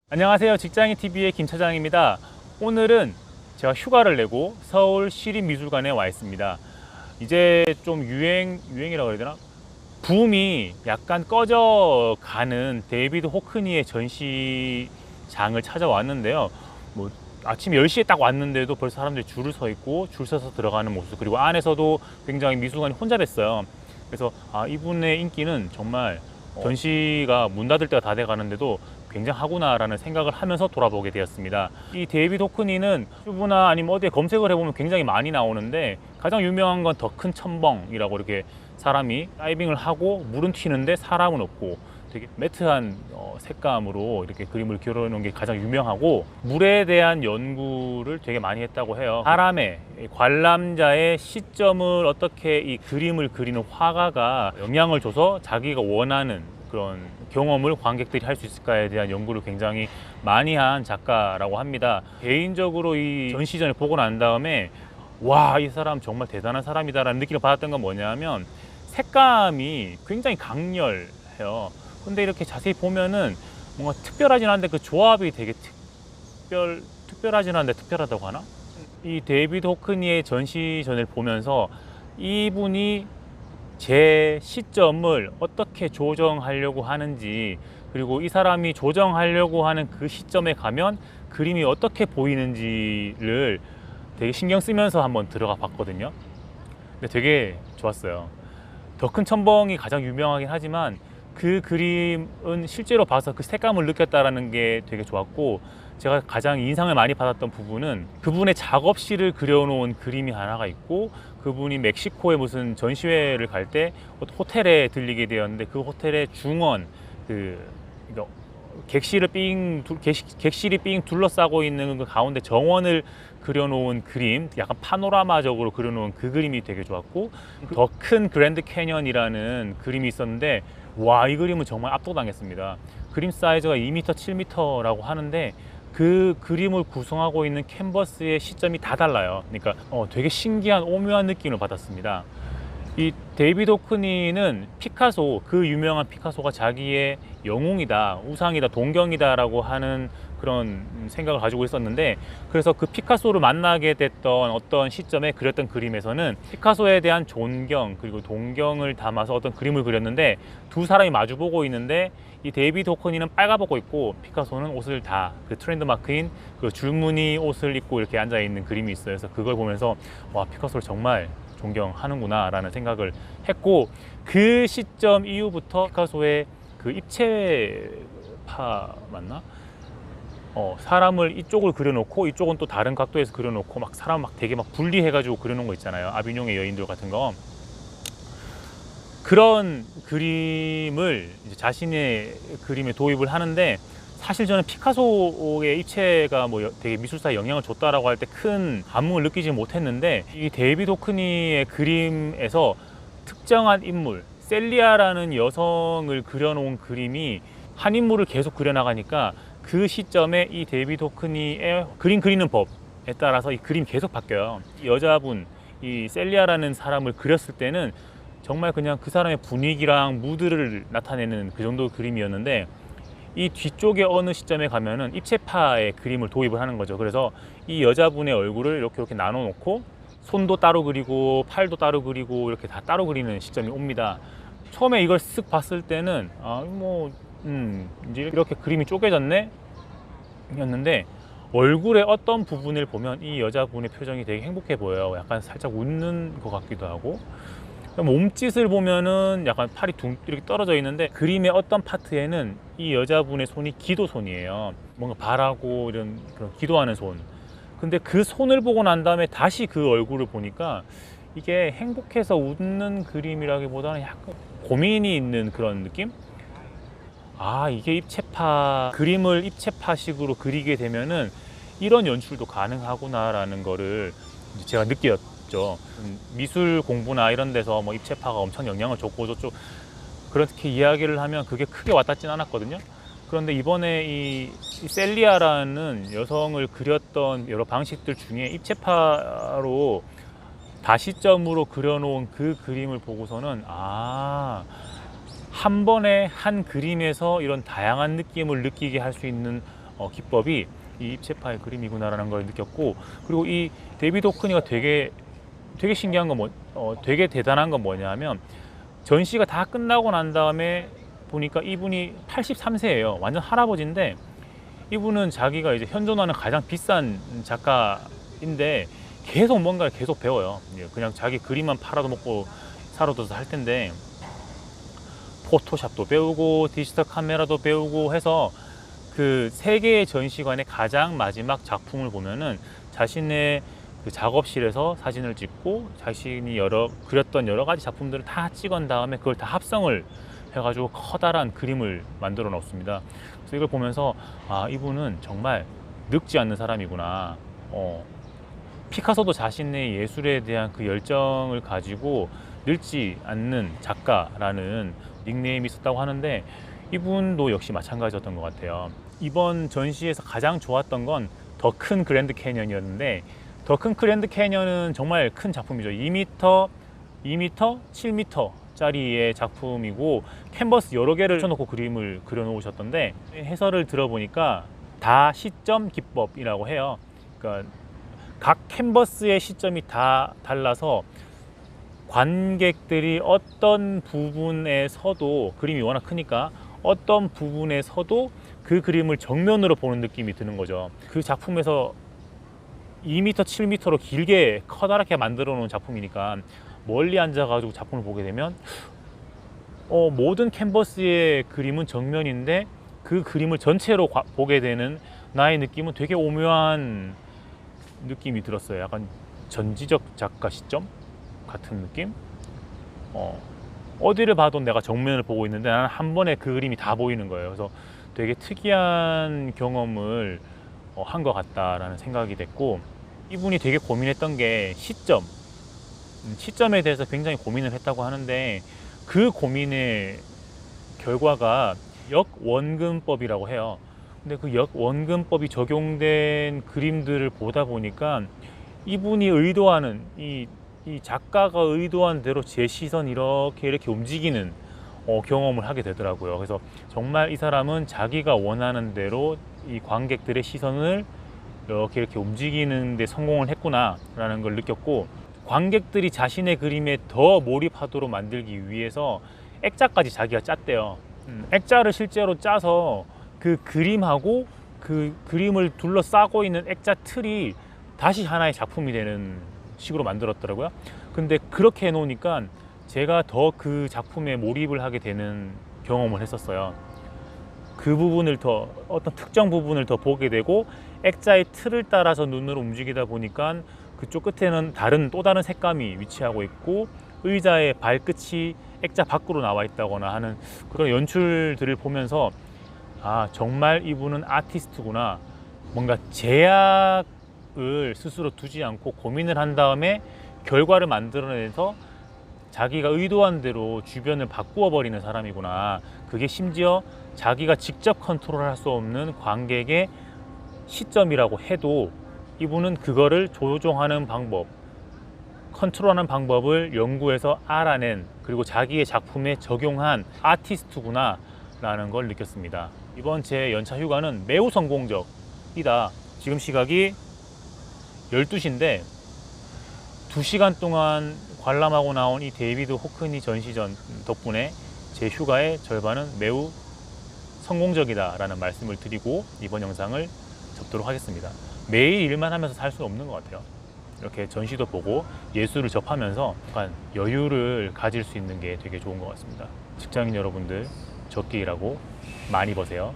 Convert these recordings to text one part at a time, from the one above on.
안녕하세요. 직장인TV의 김 차장입니다. 오늘은 제가 휴가를 내고 서울 시립미술관에 와 있습니다. 이제 좀 유행이라고 해야 되나? 붐이 약간 꺼져가는 데이비드 호크니의 전시장을 찾아왔는데요. 뭐 아침 10시에 딱 왔는데도 벌써 사람들이 줄을 서 있고 줄 서서 들어가는 모습, 그리고 안에서도 굉장히 미술관이 혼잡했어요. 그래서 이분의 인기는 정말 전시가 문 닫을 때가 다 돼 가는데도 굉장하구나라는 생각을 하면서 돌아보게 되었습니다. 이 데이비드 호크니는 유튜브나 아니면 어디에 검색을 해보면 굉장히 많이 나오는데, 가장 유명한 건 더 큰 첨벙이라고, 이렇게 사람이 다이빙을 하고 물은 튀는데 사람은 없고 되게 매트한 색감으로 이렇게 그림을 그려 놓은 게 가장 유명하고, 물에 대한 연구를 되게 많이 했다고 해요. 사람의 관람자의 시점을 어떻게 이 그림을 그리는 화가가 영향을 줘서 자기가 원하는 그런 경험을 관객들이 할 수 있을까에 대한 연구를 굉장히 많이 한 작가라고 합니다. 개인적으로 이 전시전을 보고 난 다음에 와, 이 사람 정말 대단한 사람이다라는 느낌을 받았던 건 뭐냐면, 색감이 굉장히 강렬해요. 근데 이렇게 자세히 보면은 뭔가 특별하진 않은데 그 조합이 되게 특별하진 않은데 특별하다고 하나? 이 데이비드 호크니의 전시전을 보면서 이분이 제 시점을 어떻게 조정하려고 하는지, 그리고 이 사람이 조정하려고 하는 그 시점에 가면 그림이 어떻게 보이는지를 되게 신경 쓰면서 한번 들어가 봤거든요. 근데 되게 좋았어요. 더 큰 첨벙이 가장 유명하긴 하지만 그 그림은 실제로 봐서 그 색감을 느꼈다라는 게 되게 좋았고, 제가 가장 인상을 많이 받았던 부분은 그분의 작업실을 그려놓은 그림이 하나가 있고, 그분이 멕시코에 무슨 전시회를 갈 때 호텔에 들리게 되었는데, 그 호텔의 중원, 객실이 삥 둘러싸고 있는 그 가운데 정원을 그려놓은 그림, 약간 파노라마적으로 그려놓은 그 그림이 되게 좋았고, 더 큰 그랜드 캐년이라는 그림이 있었는데, 와, 이 그림은 정말 압도당했습니다. 그림 사이즈가 2m, 7m라고 하는데 그 그림을 구성하고 있는 캔버스의 시점이 다 달라요. 그러니까 되게 신기한 오묘한 느낌을 받았습니다. 이 데이비드 호크니는 피카소, 그 유명한 피카소가 자기의 영웅이다, 우상이다, 동경이다 라고 하는 그런 생각을 가지고 있었는데, 그래서 그 피카소를 만나게 됐던 어떤 시점에 그렸던 그림에서는 피카소에 대한 존경 그리고 동경을 담아서 어떤 그림을 그렸는데, 두 사람이 마주보고 있는데 이 데이비드 호크니는 빨가벗고 있고 피카소는 옷을 다 그 트렌드 마크인 그 줄무늬 옷을 입고 이렇게 앉아 있는 그림이 있어요. 그래서 그걸 보면서 와, 피카소를 정말 존경하는구나 라는 생각을 했고, 그 시점 이후부터 피카소의 그 입체파 맞나? 사람을 이쪽을 그려놓고 이쪽은 또 다른 각도에서 그려놓고 막 사람 막 되게 막 분리해가지고 그려놓은 거 있잖아요. 아비뇽의 여인들 같은 거. 그런 그림을 이제 자신의 그림에 도입을 하는데, 사실 저는 피카소의 입체가 뭐 되게 미술사에 영향을 줬다라고 할 때 큰 감흥을 느끼지 못했는데, 이 데이비드 호크니의 그림에서 특정한 인물, 셀리아라는 여성을 그려놓은 그림이 한 인물을 계속 그려나가니까 그 시점에 이 데이비드 호크니의 그림 그리는 법에 따라서 이 그림이 계속 바뀌어요. 이 여자분, 이 셀리아라는 사람을 그렸을 때는 정말 그냥 그 사람의 분위기랑 무드를 나타내는 그 정도 그림이었는데, 이 뒤쪽에 어느 시점에 가면은 입체파의 그림을 도입을 하는 거죠. 그래서 이 여자분의 얼굴을 이렇게 나눠 놓고 손도 따로 그리고 팔도 따로 그리고 이렇게 다 따로 그리는 시점이 옵니다. 처음에 이걸 쓱 봤을 때는 이제 이렇게 그림이 쪼개졌네 였는데, 얼굴의 어떤 부분을 보면 이 여자분의 표정이 되게 행복해 보여요. 약간 살짝 웃는 것 같기도 하고, 몸짓을 보면은 약간 팔이 이렇게 떨어져 있는데, 그림의 어떤 파트에는 이 여자분의 손이 기도손이에요. 뭔가 바라고 이런 그런 기도하는 손. 근데 그 손을 보고 난 다음에 다시 그 얼굴을 보니까 이게 행복해서 웃는 그림이라기보다는 약간 고민이 있는 그런 느낌? 이게 입체파, 그림을 입체파식으로 그리게 되면은 이런 연출도 가능하구나라는 거를 제가 느꼈죠. 미술 공부나 이런 데서 뭐 입체파가 엄청 영향을 줬고 저쪽 그렇게 이야기를 하면 그게 크게 와닿진 않았거든요. 그런데 이번에 이 셀리아라는 여성을 그렸던 여러 방식들 중에 입체파로 다시점으로 그려놓은 그 그림을 보고서는 한 번에 한 그림에서 이런 다양한 느낌을 느끼게 할 수 있는 기법이 이 입체파의 그림이구나라는 걸 느꼈고, 그리고 이 데이비드 호크니가 되게 신기한 건 되게 대단한 건 뭐냐면, 전시가 다 끝나고 난 다음에 보니까 이분이 83세예요. 완전 할아버지인데, 이분은 자기가 이제 현존하는 가장 비싼 작가인데 계속 뭔가를 계속 배워요. 그냥 자기 그림만 팔아도 먹고 살아도 할 텐데, 포토샵도 배우고 디지털 카메라도 배우고 해서 그 세계의 전시관의 가장 마지막 작품을 보면은 자신의 그 작업실에서 사진을 찍고 자신이 그렸던 여러 가지 작품들을 다 찍은 다음에 그걸 다 합성을 해가지고 커다란 그림을 만들어 놓습니다. 그래서 이걸 보면서 이분은 정말 늙지 않는 사람이구나. 피카소도 자신의 예술에 대한 그 열정을 가지고 늙지 않는 작가라는 닉네임이 있었다고 하는데, 이분도 역시 마찬가지였던 것 같아요. 이번 전시에서 가장 좋았던 건 더 큰 그랜드 캐년이었는데, 더 큰 그랜드 캐년은 정말 큰 작품이죠. 2m, 7m 짜리의 작품이고 캔버스 여러 개를 쳐놓고 그림을 그려놓으셨던데, 해설을 들어보니까 다 시점 기법이라고 해요. 그러니까 각 캔버스의 시점이 다 달라서 관객들이 어떤 부분에 서도, 그림이 워낙 크니까 어떤 부분에 서도 그 그림을 정면으로 보는 느낌이 드는 거죠. 그 작품에서 2m, 7m로 길게 커다랗게 만들어 놓은 작품이니까 멀리 앉아가지고 작품을 보게 되면 모든 캔버스의 그림은 정면인데 그 그림을 전체로 보게 되는 나의 느낌은 되게 오묘한 느낌이 들었어요. 약간 전지적 작가 시점 같은 느낌? 어디를 봐도 내가 정면을 보고 있는데 나는 한 번에 그 그림이 다 보이는 거예요. 그래서 되게 특이한 경험을 한 것 같다라는 생각이 됐고, 이분이 되게 고민했던 게 시점에 대해서 굉장히 고민을 했다고 하는데, 그 고민의 결과가 역원근법이라고 해요. 근데 그 역원근법이 적용된 그림들을 보다 보니까 이분이 의도하는 이 작가가 의도한 대로 제 시선 이렇게 움직이는 경험을 하게 되더라고요. 그래서 정말 이 사람은 자기가 원하는 대로 이 관객들의 시선을 이렇게 움직이는 데 성공을 했구나 라는 걸 느꼈고, 관객들이 자신의 그림에 더 몰입하도록 만들기 위해서 액자까지 자기가 짰대요. 액자를 실제로 짜서 그 그림하고 그 그림을 둘러싸고 있는 액자 틀이 다시 하나의 작품이 되는 식으로 만들었더라고요. 근데 그렇게 해놓으니까 제가 더 그 작품에 몰입을 하게 되는 경험을 했었어요. 그 부분을 어떤 특정 부분을 더 보게 되고, 액자의 틀을 따라서 눈으로 움직이다 보니까 그쪽 끝에는 또 다른 색감이 위치하고 있고, 의자의 발끝이 액자 밖으로 나와 있다거나 하는 그런 연출들을 보면서 정말 이분은 아티스트구나. 뭔가 제약을 스스로 두지 않고 고민을 한 다음에 결과를 만들어내서 자기가 의도한 대로 주변을 바꾸어 버리는 사람이구나. 그게 심지어 자기가 직접 컨트롤할 수 없는 관객의 시점이라고 해도 이분은 그거를 조종하는 방법, 컨트롤하는 방법을 연구해서 알아낸, 그리고 자기의 작품에 적용한 아티스트구나 라는 걸 느꼈습니다. 이번 제 연차 휴가는 매우 성공적이다. 지금 시각이 12시인데 2시간 동안 관람하고 나온 이 데이비드 호크니 전시전 덕분에 제 휴가의 절반은 매우 성공적이다라는 말씀을 드리고 이번 영상을 접도록 하겠습니다. 매일 일만 하면서 살 수는 없는 것 같아요. 이렇게 전시도 보고 예술을 접하면서 약간 여유를 가질 수 있는 게 되게 좋은 것 같습니다. 직장인 여러분들 적게 일하고 많이 버세요.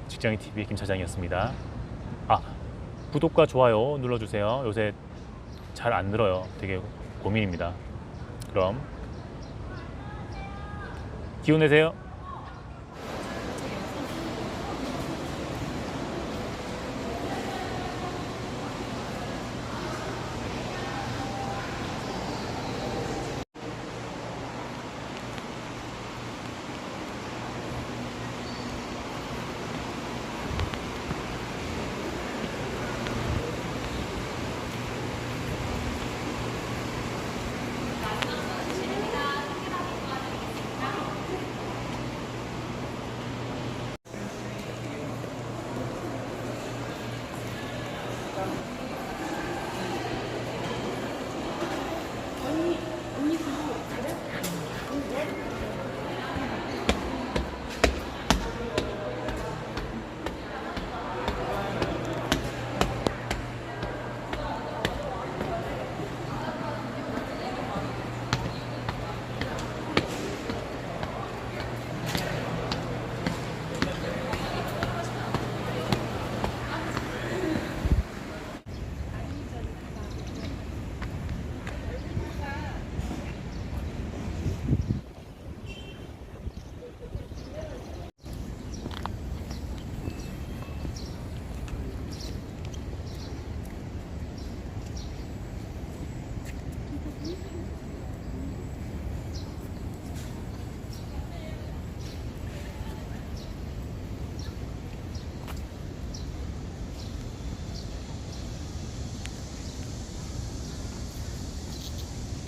직장인TV의 김 차장이었습니다. 구독과 좋아요 눌러주세요. 요새 잘 안 늘어요. 되게 고민입니다. 그럼 기운 내세요. 감사합니다.